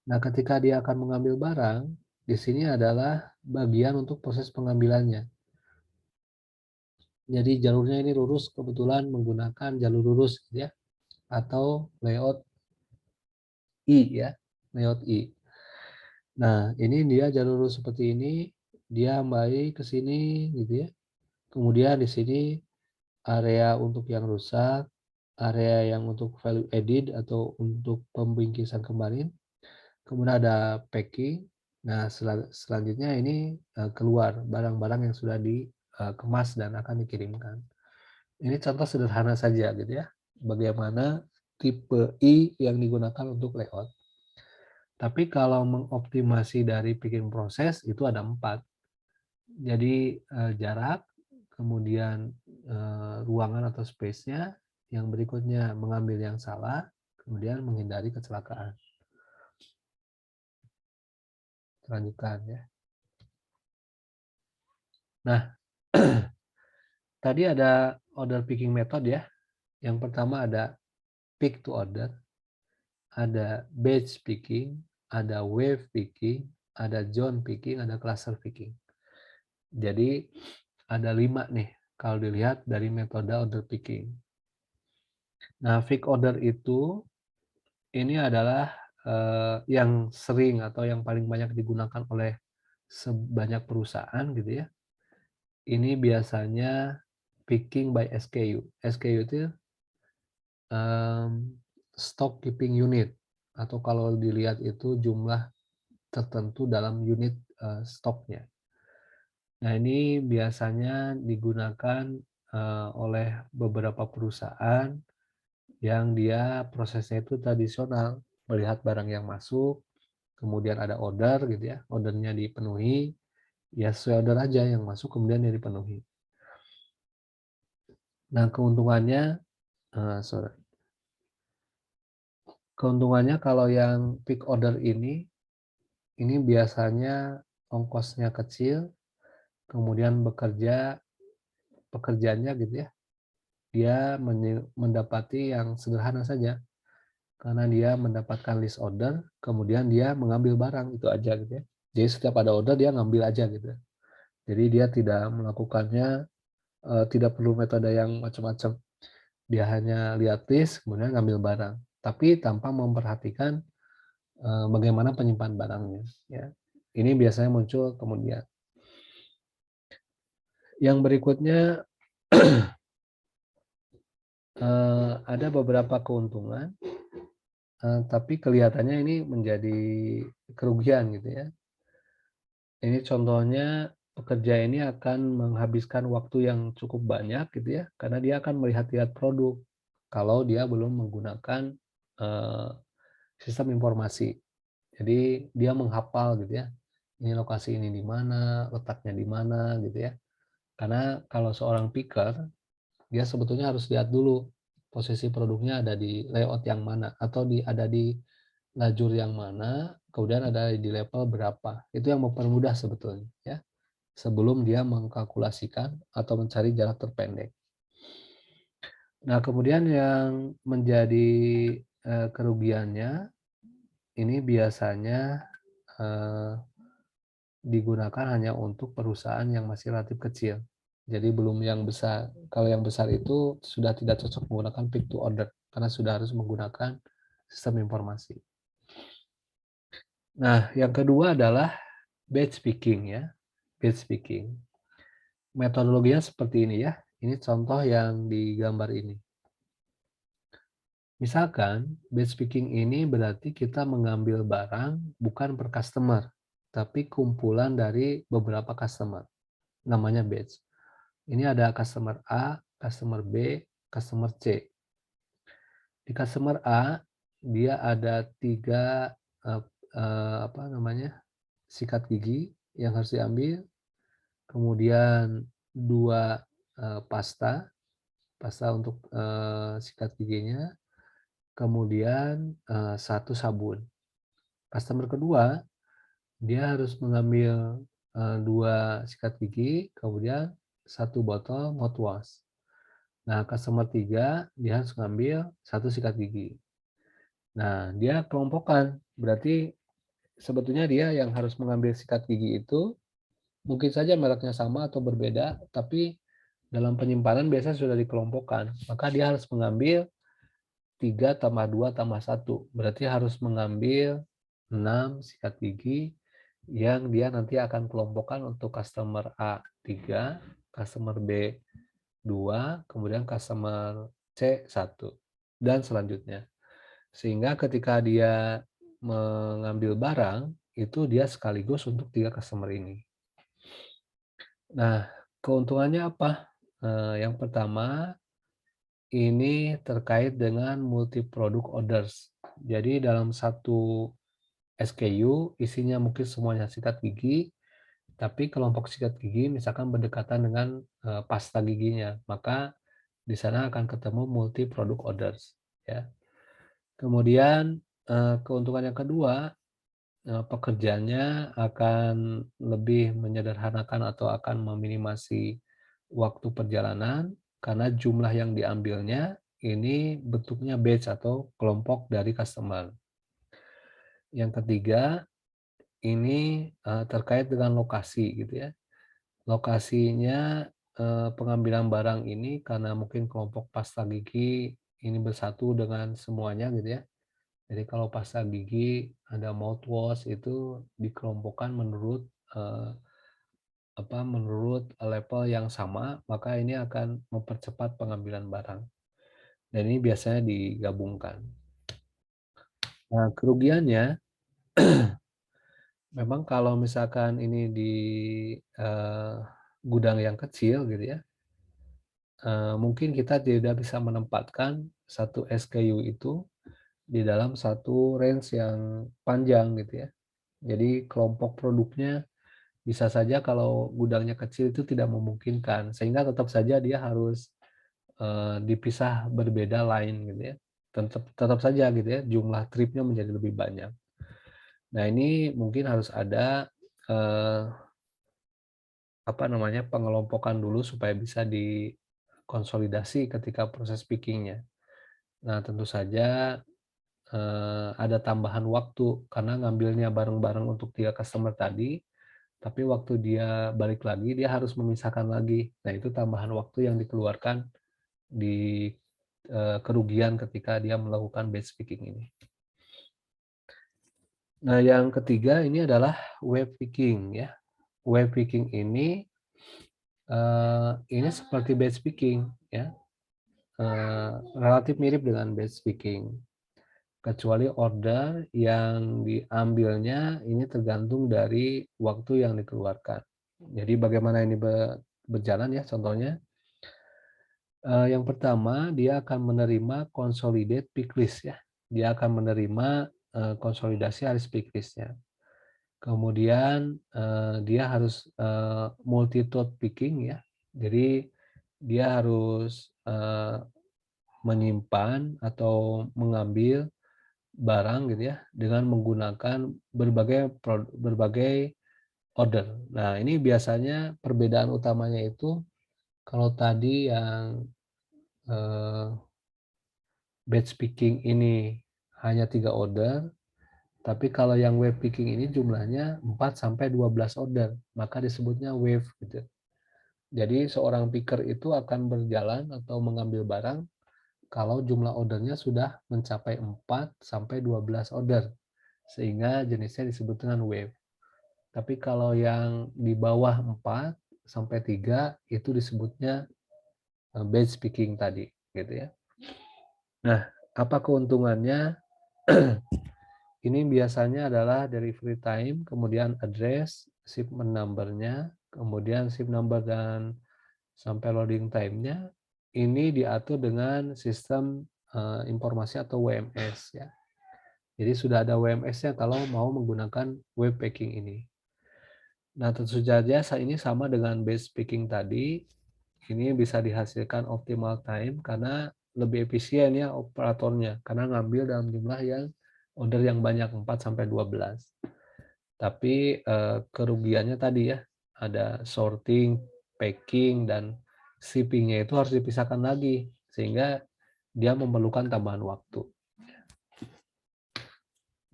Nah, ketika dia akan mengambil barang, di sini adalah bagian untuk proses pengambilannya. Jadi jalurnya ini lurus, kebetulan menggunakan jalur lurus ya, atau layout I ya, layout I. Nah, ini dia jalur lurus seperti ini, dia kembali ke sini gitu ya. Kemudian di sini area untuk yang rusak, area yang untuk value added atau untuk pembingkisan kembali. Kemudian ada packing. Nah, selanjutnya ini keluar barang-barang yang sudah dikemas dan akan dikirimkan. Ini contoh sederhana saja gitu ya. Bagaimana tipe I yang digunakan untuk layout. Tapi kalau mengoptimasi dari picking proses itu ada 4. Jadi jarak, kemudian ruangan atau space-nya, yang berikutnya mengambil yang salah, kemudian menghindari kecelakaan. Lanjutkan ya. Nah, tadi ada order picking method ya. Yang pertama ada pick to order, ada batch picking, ada wave picking, ada zone picking, ada cluster picking. Jadi ada 5 nih kalau dilihat dari metode order picking. Nah, pick order itu ini adalah yang sering atau yang paling banyak digunakan oleh sebanyak perusahaan gitu ya. ini biasanya picking by SKU. SKU itu stock keeping unit, atau kalau dilihat itu jumlah tertentu dalam unit stoknya. Nah, ini biasanya digunakan oleh beberapa perusahaan yang dia prosesnya itu tradisional, melihat barang yang masuk, kemudian ada order gitu ya, ordernya dipenuhi, ya sesuai order aja yang masuk kemudian yang dipenuhi. Nah, keuntungannya kalau yang peak order ini biasanya ongkosnya kecil, kemudian pekerjaannya gitu ya, dia mendapati yang sederhana saja, karena dia mendapatkan list order, kemudian dia mengambil barang itu aja gitu ya. Jadi setiap ada order dia ngambil aja gitu. Jadi dia tidak melakukannya, tidak perlu metode yang macam-macam. Dia hanya lihat list, kemudian ngambil barang, tapi tanpa memperhatikan bagaimana penyimpan barangnya. Ya. Ini biasanya muncul kemudian. Yang berikutnya ada beberapa keuntungan, tapi kelihatannya ini menjadi kerugian gitu ya. Ini contohnya, pekerja ini akan menghabiskan waktu yang cukup banyak gitu ya, karena dia akan melihat-lihat produk kalau dia belum menggunakan sistem informasi. Jadi dia menghafal gitu ya, ini lokasi ini di mana, letaknya di mana gitu ya. Karena kalau seorang picker, dia sebetulnya harus lihat dulu posisi produknya ada di layout yang mana, atau ada di lajur yang mana, kemudian ada di level berapa. Itu yang mempermudah sebetulnya ya, sebelum dia mengkalkulasikan atau mencari jarak terpendek. Nah, kemudian yang menjadi kerugiannya ini biasanya digunakan hanya untuk perusahaan yang masih relatif kecil. Jadi belum yang besar. Kalau yang besar itu sudah tidak cocok menggunakan pick to order karena sudah harus menggunakan sistem informasi. Nah, yang kedua adalah batch picking ya. Batch picking. Metodologinya seperti ini ya. Ini contoh yang digambar ini. Misalkan batch picking ini berarti kita mengambil barang bukan per customer, tapi kumpulan dari beberapa customer. Namanya batch. Ini ada customer A, customer B, customer C. Di customer A, dia ada 3 sikat gigi yang harus diambil, kemudian 2 pasta untuk sikat giginya, kemudian 1 sabun. Customer kedua, dia harus mengambil 2 sikat gigi, kemudian 1 botol mouthwash. Nah, customer 3, dia harus ngambil 1 sikat gigi. Nah, dia kelompokkan. Berarti sebetulnya dia yang harus mengambil sikat gigi itu mungkin saja mereknya sama atau berbeda, tapi dalam penyimpanan biasanya sudah dikelompokkan. Maka dia harus mengambil 3 tambah 2 tambah 1. Berarti harus mengambil 6 sikat gigi yang dia nanti akan kelompokkan untuk customer A 3, customer B 2, kemudian customer C 1, dan selanjutnya. Sehingga ketika dia mengambil barang, itu dia sekaligus untuk 3 customer ini. Nah, keuntungannya apa? Yang pertama, ini terkait dengan multi-product orders. Jadi dalam satu SKU, isinya mungkin semuanya sikat gigi, tapi kelompok sikat gigi misalkan berdekatan dengan pasta giginya, maka di sana akan ketemu multi-product orders. Ya. Kemudian keuntungan yang kedua, pekerjaannya akan lebih menyederhanakan atau akan meminimasi waktu perjalanan karena jumlah yang diambilnya ini bentuknya batch atau kelompok dari customer. Yang ketiga, ini terkait dengan lokasi gitu ya. Lokasinya pengambilan barang ini karena mungkin kelompok pasta gigi ini bersatu dengan semuanya gitu ya. Jadi kalau pasta gigi ada mouthwash itu dikelompokkan menurut menurut level yang sama, maka ini akan mempercepat pengambilan barang. Dan ini biasanya digabungkan. Nah, kerugiannya memang kalau misalkan ini di gudang yang kecil gitu ya, mungkin kita tidak bisa menempatkan satu SKU itu di dalam satu range yang panjang gitu ya. Jadi kelompok produknya bisa saja kalau gudangnya kecil itu tidak memungkinkan, sehingga tetap saja dia harus dipisah berbeda line gitu ya. Tetap saja gitu ya, jumlah tripnya menjadi lebih banyak. Nah, ini mungkin harus ada pengelompokan dulu supaya bisa dikonsolidasi ketika proses pickingnya. Nah, tentu saja ada tambahan waktu karena ngambilnya bareng-bareng untuk 3 customer tadi, tapi waktu dia balik lagi dia harus memisahkan lagi. Nah, itu tambahan waktu yang dikeluarkan di kerugian ketika dia melakukan batch picking ini. Nah, yang ketiga ini adalah wave picking ya. Wave picking ini seperti batch picking ya. Relatif mirip dengan batch picking. Kecuali order yang diambilnya ini tergantung dari waktu yang dikeluarkan. Jadi bagaimana ini berjalan ya contohnya. Yang pertama dia akan menerima consolidate pick list ya. Dia akan menerima konsolidasi aris pick list-nya. Kemudian dia harus multi thread picking ya. Jadi dia harus menyimpan atau mengambil barang gitu ya dengan menggunakan berbagai order. Nah, ini biasanya perbedaan utamanya itu kalau tadi yang batch picking ini hanya 3 order, tapi kalau yang wave picking ini jumlahnya 4 sampai 12 order, maka disebutnya wave gitu. Jadi seorang picker itu akan berjalan atau mengambil barang kalau jumlah ordernya sudah mencapai 4 sampai 12 order. Sehingga jenisnya disebut dengan wave. Tapi kalau yang di bawah 4 sampai 3 itu disebutnya batch picking tadi gitu ya. Nah, apa keuntungannya? Ini biasanya adalah delivery time, kemudian address, shipment number-nya, kemudian ship number dan sampai loading time-nya. Ini diatur dengan sistem informasi atau WMS ya. Jadi sudah ada WMS-nya kalau mau menggunakan web packing ini. Nah, tentu saja ini sama dengan batch picking tadi. Ini bisa dihasilkan optimal time karena lebih efisien ya operatornya karena ngambil dalam jumlah yang order yang banyak 4 sampai 12. Tapi kerugiannya tadi ya, ada sorting, packing dan shipping-nya itu harus dipisahkan lagi sehingga dia memerlukan tambahan waktu.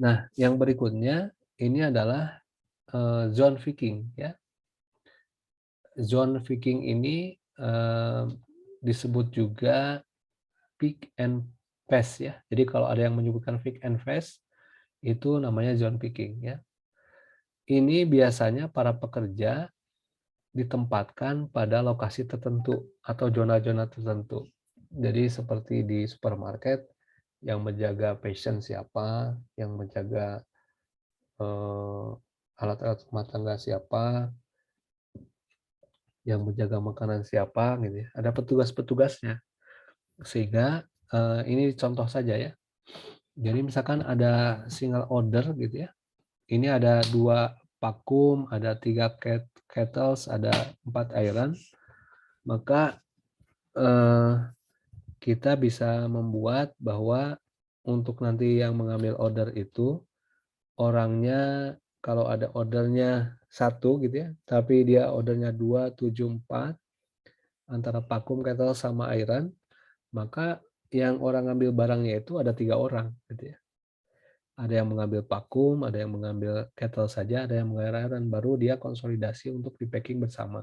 Nah, yang berikutnya ini adalah zone picking ya. Zone picking ini disebut juga pick and pass ya. Jadi kalau ada yang menyebutkan pick and pass itu namanya zone picking ya. Ini biasanya para pekerja ditempatkan pada lokasi tertentu atau zona-zona tertentu. Jadi seperti di supermarket yang menjaga passion siapa, yang menjaga alat-alat rumah tangga siapa, yang menjaga makanan siapa gitu ya. Ada petugas-petugasnya. Sehingga ini contoh saja ya. Jadi misalkan ada single order gitu ya. Ini ada 2 vakum, ada 3 kettles, ada 4 iron. Maka kita bisa membuat bahwa untuk nanti yang mengambil order itu orangnya kalau ada ordernya 1 gitu ya, tapi dia ordernya 2, 7, 4 antara vakum, kettle sama iron, maka yang orang ambil barangnya itu ada 3 orang gitu ya. Ada yang mengambil vakum, ada yang mengambil kettle saja, ada yang mengambil iron, baru dia konsolidasi untuk di packing bersama.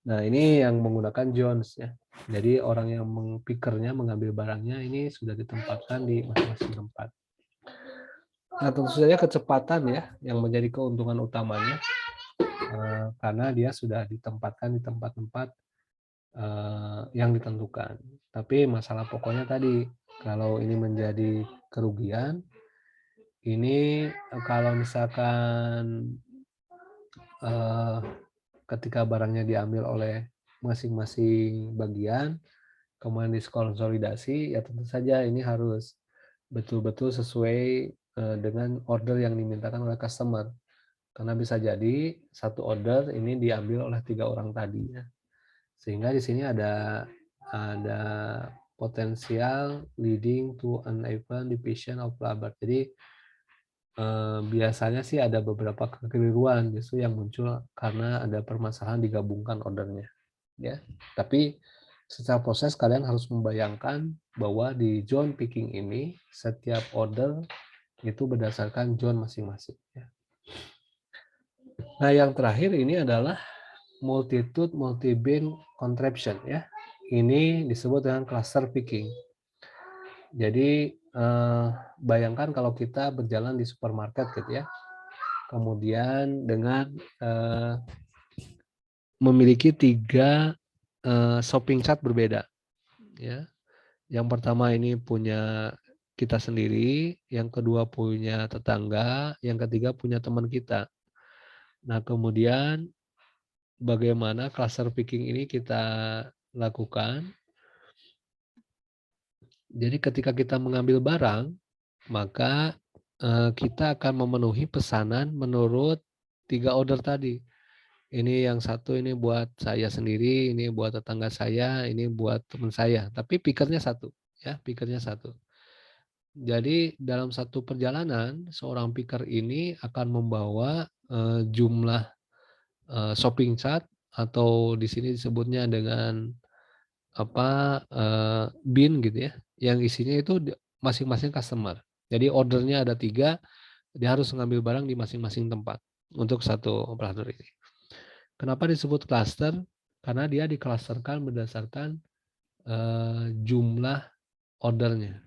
Nah, ini yang menggunakan Jones ya. Jadi orang yang pickernya mengambil barangnya ini sudah ditempatkan di masing-masing tempat. Nah, tentu saja kecepatan ya yang menjadi keuntungan utamanya. karena dia sudah ditempatkan di tempat-tempat yang ditentukan. Tapi masalah pokoknya tadi, kalau ini menjadi kerugian, ini kalau misalkan ketika barangnya diambil oleh masing-masing bagian, kemudian dikonsolidasi, ya tentu saja ini harus betul-betul sesuai dengan order yang dimintakan oleh customer. Karena bisa jadi satu order ini diambil oleh 3 orang tadi, ya. Sehingga di sini ada potensial leading to uneven division of labor. Jadi biasanya sih ada beberapa kekeliruan justru yang muncul karena ada permasalahan digabungkan ordernya, ya. Tapi secara proses kalian harus membayangkan bahwa di zone picking ini setiap order itu berdasarkan zone masing-masing, ya. Nah, yang terakhir ini adalah multitude multi-bin contraption, ya. Ini disebut dengan cluster picking. Jadi bayangkan kalau kita berjalan di supermarket gitu ya. Kemudian dengan memiliki 3 shopping cart berbeda, ya. Yang pertama ini punya kita sendiri, yang kedua punya tetangga, yang ketiga punya teman kita. Nah, kemudian bagaimana cluster picking ini kita lakukan? Jadi ketika kita mengambil barang, maka kita akan memenuhi pesanan menurut 3 order tadi. Ini yang satu ini buat saya sendiri, ini buat tetangga saya, ini buat teman saya. Tapi pikernya satu, ya, pikernya satu. Jadi dalam satu perjalanan, seorang piker ini akan membawa jumlah shopping cart atau di sini disebutnya dengan bin gitu ya, yang isinya itu masing-masing customer. Jadi ordernya ada 3, dia harus mengambil barang di masing-masing tempat untuk satu operator ini. Kenapa disebut cluster? Karena dia diklasterkan berdasarkan jumlah ordernya.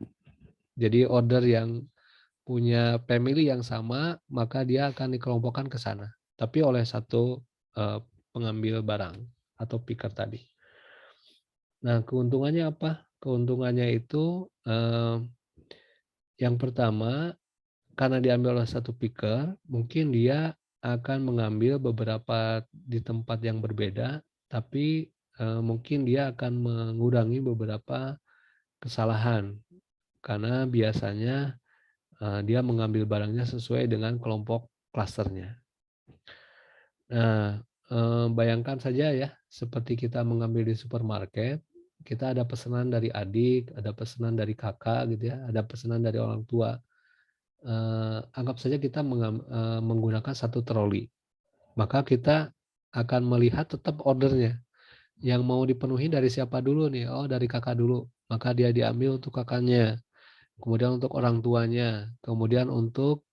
Jadi order yang punya family yang sama, maka dia akan dikelompokkan ke sana. Tapi oleh satu pengambil barang atau picker tadi. Nah, keuntungannya apa? Keuntungannya itu yang pertama, karena diambil oleh satu picker, mungkin dia akan mengambil beberapa di tempat yang berbeda, tapi mungkin dia akan mengurangi beberapa kesalahan. Karena biasanya dia mengambil barangnya sesuai dengan kelompok klasternya. Nah, bayangkan saja ya, seperti kita mengambil di supermarket, kita ada pesanan dari adik, ada pesanan dari kakak gitu ya, ada pesanan dari orang tua. Anggap saja kita menggunakan satu troli. Maka kita akan melihat tetap ordernya. Yang mau dipenuhi dari siapa dulu nih? Oh, dari kakak dulu. Maka dia diambil untuk kakaknya. Kemudian untuk orang tuanya. Kemudian untuk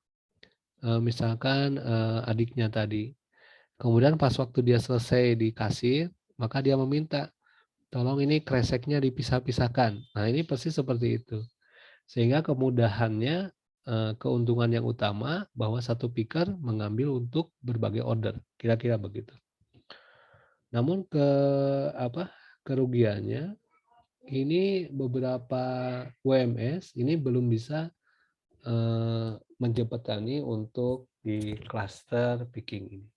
misalkan adiknya tadi. Kemudian pas waktu dia selesai di kasir, maka dia meminta, tolong ini kreseknya dipisah-pisahkan. Nah, ini persis seperti itu. Sehingga kemudahannya, keuntungan yang utama bahwa satu picker mengambil untuk berbagai order, kira-kira begitu. Namun kerugiannya, ini beberapa WMS ini belum bisa menjembatani untuk di cluster picking ini.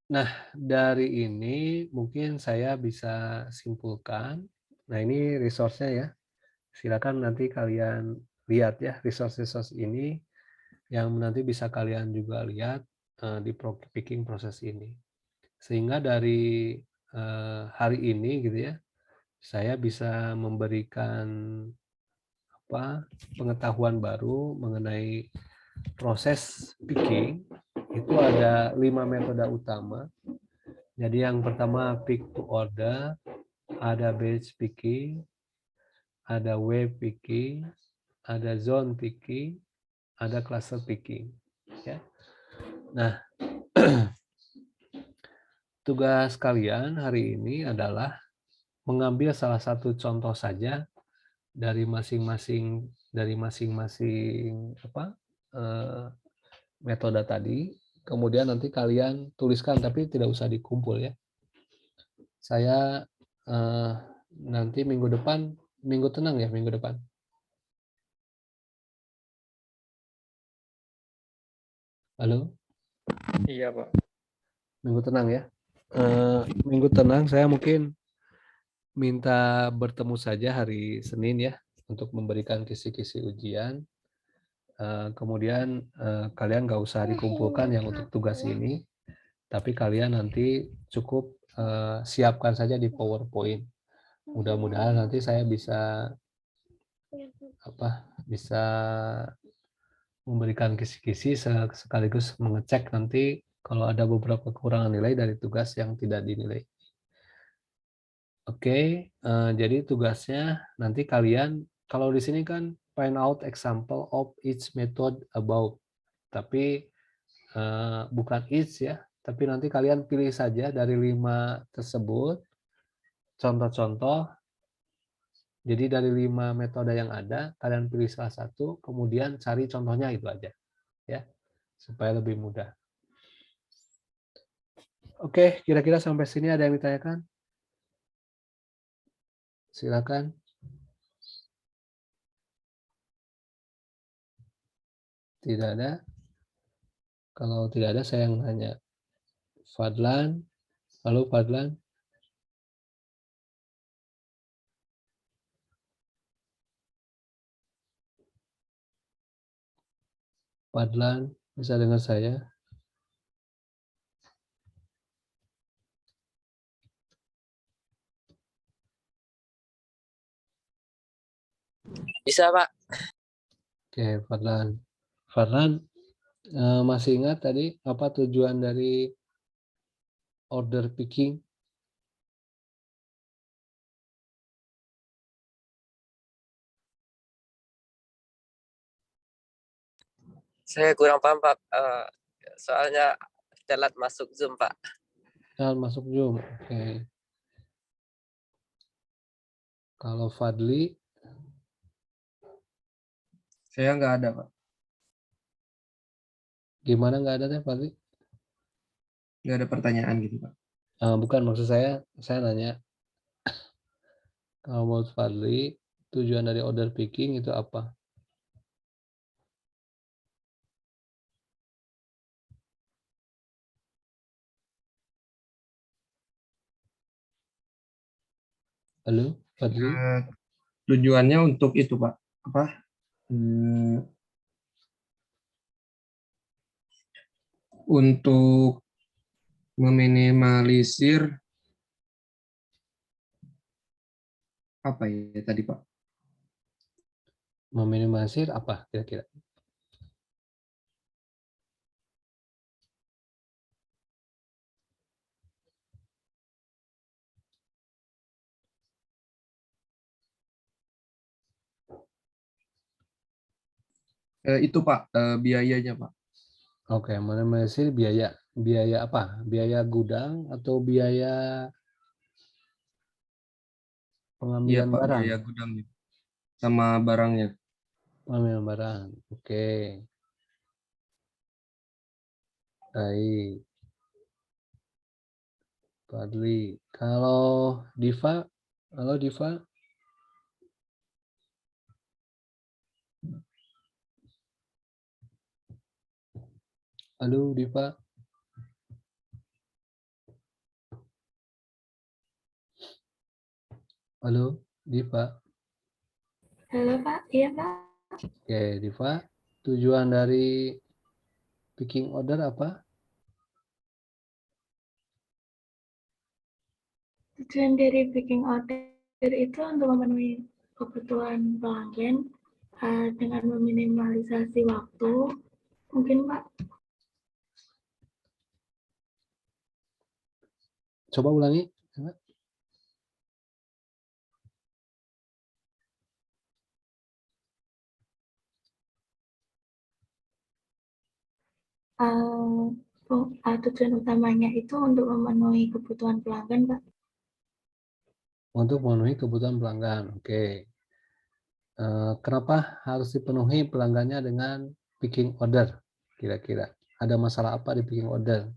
Nah, dari ini mungkin saya bisa simpulkan. Nah, ini resource-nya ya. Silakan nanti kalian lihat ya resource-resource ini yang nanti bisa kalian juga lihat di picking proses ini. Sehingga dari hari ini gitu ya, saya bisa memberikan pengetahuan baru mengenai proses picking. Itu ada 5 metode utama. Jadi yang pertama pick to order, ada batch picking, ada wave picking, ada zone picking, ada cluster picking. Ya. Nah, tugas kalian hari ini adalah mengambil salah satu contoh saja dari masing-masing metode tadi, kemudian nanti kalian tuliskan, tapi tidak usah dikumpul ya. Saya nanti minggu depan, minggu tenang ya, minggu depan. Halo? Iya, Pak. Minggu tenang ya. Minggu tenang saya mungkin minta bertemu saja hari Senin ya, untuk memberikan kisi-kisi ujian. Kemudian kalian nggak usah dikumpulkan yang untuk tugas ini, tapi kalian nanti cukup siapkan saja di PowerPoint. Mudah-mudahan nanti saya bisa memberikan kisi-kisi sekaligus mengecek nanti kalau ada beberapa kekurangan nilai dari tugas yang tidak dinilai. Oke, jadi tugasnya nanti kalian, kalau di sini kan find out example of each method above, tapi bukan each ya, tapi nanti kalian pilih saja dari 5 tersebut contoh-contoh. Jadi dari 5 metode yang ada, kalian pilih salah satu, kemudian cari contohnya, itu aja ya, supaya lebih mudah. Oke, kira-kira sampai sini ada yang ditanyakan? Silakan. Tidak ada. Kalau tidak ada, saya yang nanya. Fadlan. Halo Fadlan. Fadlan, bisa dengar saya? Bisa, Pak. Oke, Fadlan. Fadlan, masih ingat tadi apa tujuan dari order picking? Saya kurang paham, Pak. Soalnya telat masuk Zoom, Pak. Jangan masuk Zoom. Oke. Kalau Fadli, Saya nggak ada, Pak. gimana nggak ada teh Fadli? Nggak ada pertanyaan gitu, Pak. Bukan, maksud saya nanya, kalau menurut Fadli, tujuan dari order picking itu apa? Halo, Fadli? Tujuannya untuk itu, Pak. Apa? Untuk meminimalisir apa ya tadi, Pak? Meminimalisir apa kira-kira? Itu, Pak, biayanya, Pak. Oke, meminimalisir biaya. Biaya apa? Biaya gudang atau biaya Iya, pengambilan Pak, barang? biaya gudangnya sama barangnya. Pengambilan barang. Oke. Baik. Fadli. Kalau Diva, halo Diva. Halo Diva. Halo Diva. Halo Pak, iya Pak. Oke, Diva. Tujuan dari picking order apa? Tujuan dari picking order itu untuk memenuhi kebutuhan pelanggan dengan meminimalisasi waktu. Mungkin Pak. Coba ulangi. Tujuan utamanya itu untuk memenuhi kebutuhan pelanggan, Pak. Untuk memenuhi kebutuhan pelanggan. Oke. Kenapa harus dipenuhi pelanggannya dengan picking order? kira-kira? Ada masalah apa di picking order?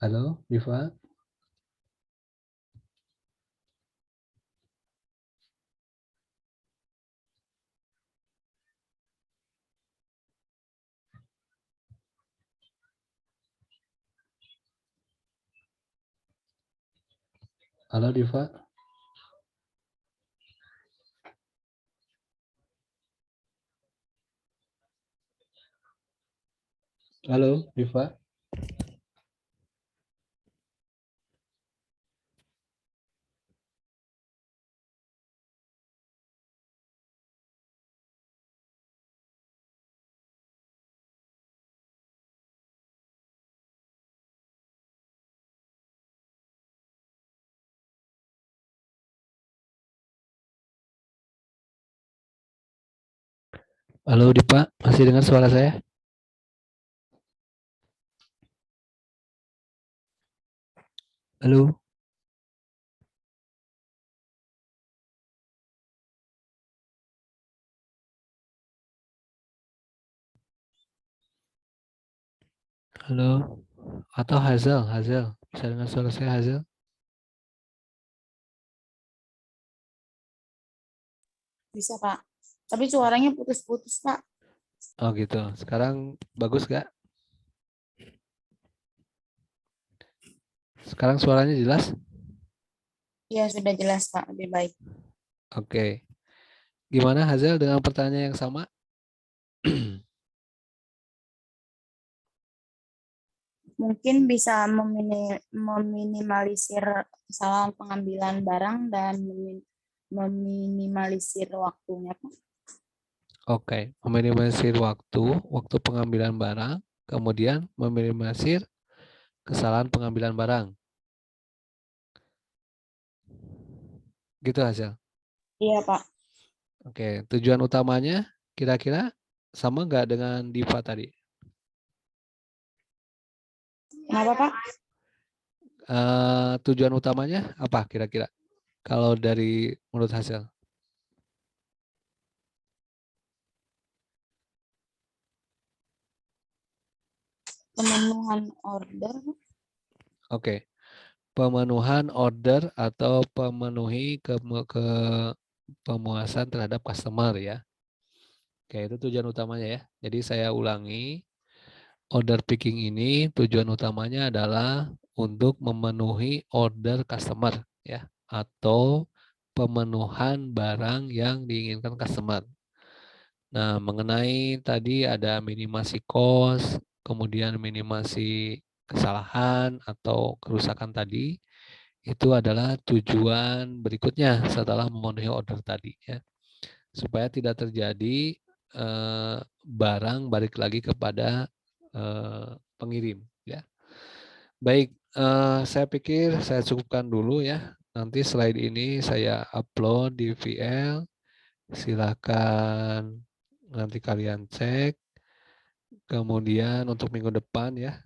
Halo, Diva? Halo, Diva? Halo, Diva? Halo, Diva? Masih dengar suara saya? Halo? Halo? Atau Hazel? Hazel? Bisa dengar suara saya, Hazel? Bisa, Pak. Tapi suaranya putus-putus, Pak. Oh gitu. Sekarang bagus gak? Sekarang suaranya jelas? Iya, sudah jelas, Pak. Lebih baik. Oke. Gimana Hazel dengan pertanyaan yang sama? Mungkin bisa meminimalisir kesalahan pengambilan barang dan meminimalisir waktunya, Pak. Oke, meminimalisir waktu pengambilan barang, kemudian meminimalisir kesalahan pengambilan barang. Gitu Hazel. Iya, Pak. Oke, tujuan utamanya kira-kira sama nggak dengan Diva tadi? Kenapa, Pak? Tujuan utamanya apa kira-kira? Kalau dari menurut Hazel? Pemenuhan order. Oke, pemenuhan order atau pemenuhi pemuasan terhadap customer ya. Oke, itu tujuan utamanya ya. Jadi saya ulangi, order picking ini tujuan utamanya adalah untuk memenuhi order customer ya, atau pemenuhan barang yang diinginkan customer. Nah, mengenai tadi ada minimasi cost, kemudian minimasi kesalahan atau kerusakan tadi, itu adalah tujuan berikutnya setelah memenuhi order tadi ya. Supaya tidak terjadi barang balik lagi kepada pengirim ya. Baik, saya pikir saya cukupkan dulu ya. Nanti slide ini saya upload di VL. Silakan nanti kalian cek. Kemudian untuk minggu depan ya,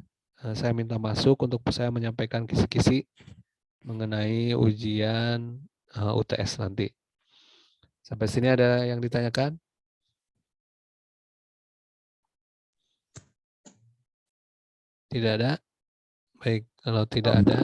saya minta masuk untuk saya menyampaikan kisi-kisi mengenai ujian UTS nanti. Sampai sini ada yang ditanyakan? Tidak ada? Baik, kalau tidak ada.